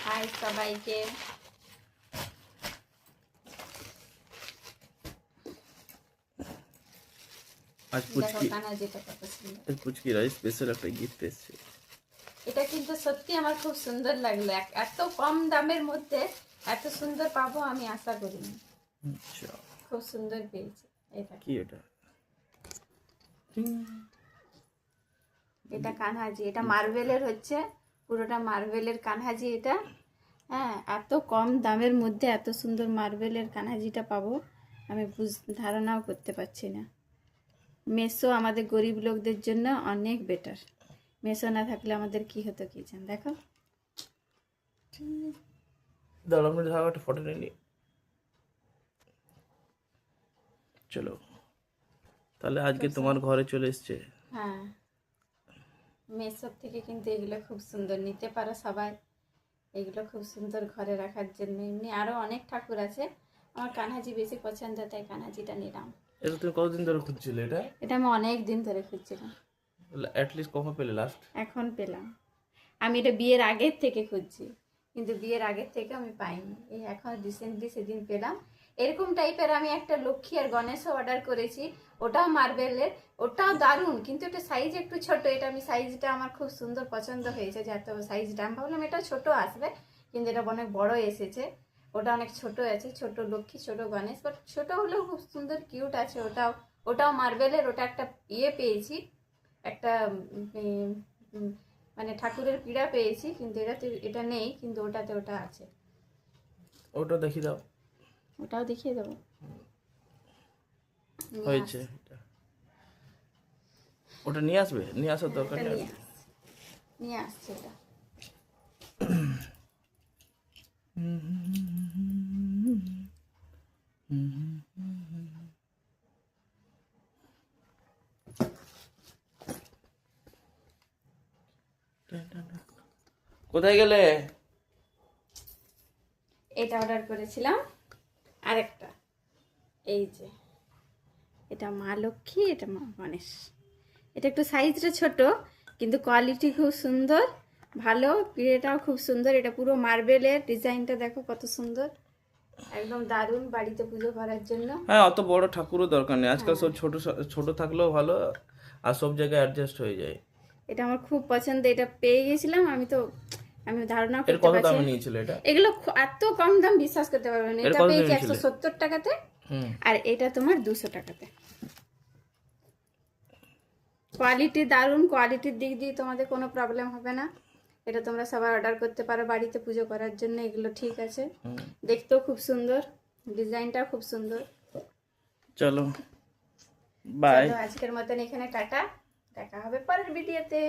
High সবাইকে। আজ পুচকির special একটা গিফট এসেছে। এটা কিন্তু সত্যি আমার খুব সুন্দর লাগলো। এত কম দামের মধ্যে এত সুন্দর পাবো আমি আশা করিনি। আচ্ছা, খুব সুন্দর পেয়েছি। এটা কি এটা কানহাজি। এটা মার্বেলের হচ্ছে, পুরোটা মার্বেলের কানহাজি এটা। হ্যাঁ, এত কম দামের মধ্যে এত সুন্দর মার্বেলের কানহাজিটা পাবো আমি ধারণাও করতে পারছি না। মেসো আমাদের গরিব লোকদের জন্য অনেক বেটার। মেসো না থাকলে আমাদের কি হতো কি জান। দেখো, দাঁড়াও আমরা একটা ফটো নিয়ে নিই। চলো তাহলে আজকে তোমার ঘরে চলে এসছে। হ্যাঁ, মেসোর থেকে কিন্তু এগুলো খুব সুন্দর, নিতে পারো সবাই। এগুলো খুব সুন্দর ঘরে রাখার জন্য। এমনি আরো অনেক ঠাকুর আছে, আমার কানহাজি বেশি পছন্দ, তাই কানহাজিটা নিলাম। এটা তুমি কতদিন ধরে খুঁজছিলে? এটা আমি অনেক দিন ধরে খুঁজছিলাম। অ্যাটলিস্ট কখন পেলে লাস্ট? এখন পেলাম। আমি এটা বিয়ের আগের থেকে খুঁজছি, কিন্তু বিয়ের আগের থেকে আমি পাইনি। এই এখন রিসেন্টলি সেদিন পেলাম। এরকম টাইপের আমি একটা লক্ষ্মী আর গণেশও অর্ডার করেছি, ওটাও মার্বেলের, ওটাও দারুণ, কিন্তু এটা সাইজ একটু ছোট। এটা আমি সাইজটা আমার খুব সুন্দর পছন্দ হয়েছে, যে এত সাইজটা আমি ভাবলাম এটা ছোট আসবে, কিন্তু এটা অনেক বড় এসেছে। ওটা অনেক ছোট আছে, ছোট লক্ষ্মী ছোট গণেশ, বাট ছোট হলেও খুব সুন্দর কিউট আছে। ওটাও মার্বেলের। ওটা একটা পেয়েছি, একটা মানে ঠাকুরের পীড়া পেয়েছি, কিন্তু এটা নেই, কিন্তু ওটাতে ওটা আছে। ওটা দেখিয়ে দাও। ওটাও দেখিয়ে দেবো। হয়েছে ওটা নিয়ে আসবে, নিয়ে আসার দরকার নেই। নিয়ে আসছে এটা। কোথায় গেলে? এটা অর্ডার করেছিলাম আরেকটা, এই যে এটা মা লক্ষ্মী, এটা মা গণেশ। এটা একটু সাইজটা ছোট, কিন্তু কোয়ালিটি খুব সুন্দর, ভালো, পিড়েটাও খুব সুন্দর। এটা পুরো মার্বেলের, ডিজাইনটা দেখো কত সুন্দর, একদম দারুণ বাড়িতে পুজো করার জন্য। হ্যাঁ, অত বড় ঠাকুরও দরকার নেই আজকাল, সব ছোট ছোট থাকলেও ভালো, আর সব জায়গায় অ্যাডজাস্ট হয়ে যায়। এটা আমার খুব পছন্দ। এটা পেয়ে গেছিলাম আমি ধারণা এর করতে কত পারছি। দামে নিয়েছিল এটা? এগুলো এত কম দাম বিশ্বাস করতে পারবেন। এটা পেয়েছি 170 টাকাতে, আর এটা তোমার 200 টাকাতে। কোয়ালিটি দারুণ, কোয়ালিটির দিক দিয়ে তোমাদের কোনো প্রবলেম হবে না। এটা তোমরা সবাই অর্ডার করতে পারো বাড়িতে পুজো করার জন্য। এগুলো ঠিক আছে, দেখতেও খুব সুন্দর, ডিজাইনটা খুব সুন্দর। চলো বাই, আজকের মতন এখানে টাটা, দেখা হবে পরের ভিডিওতে।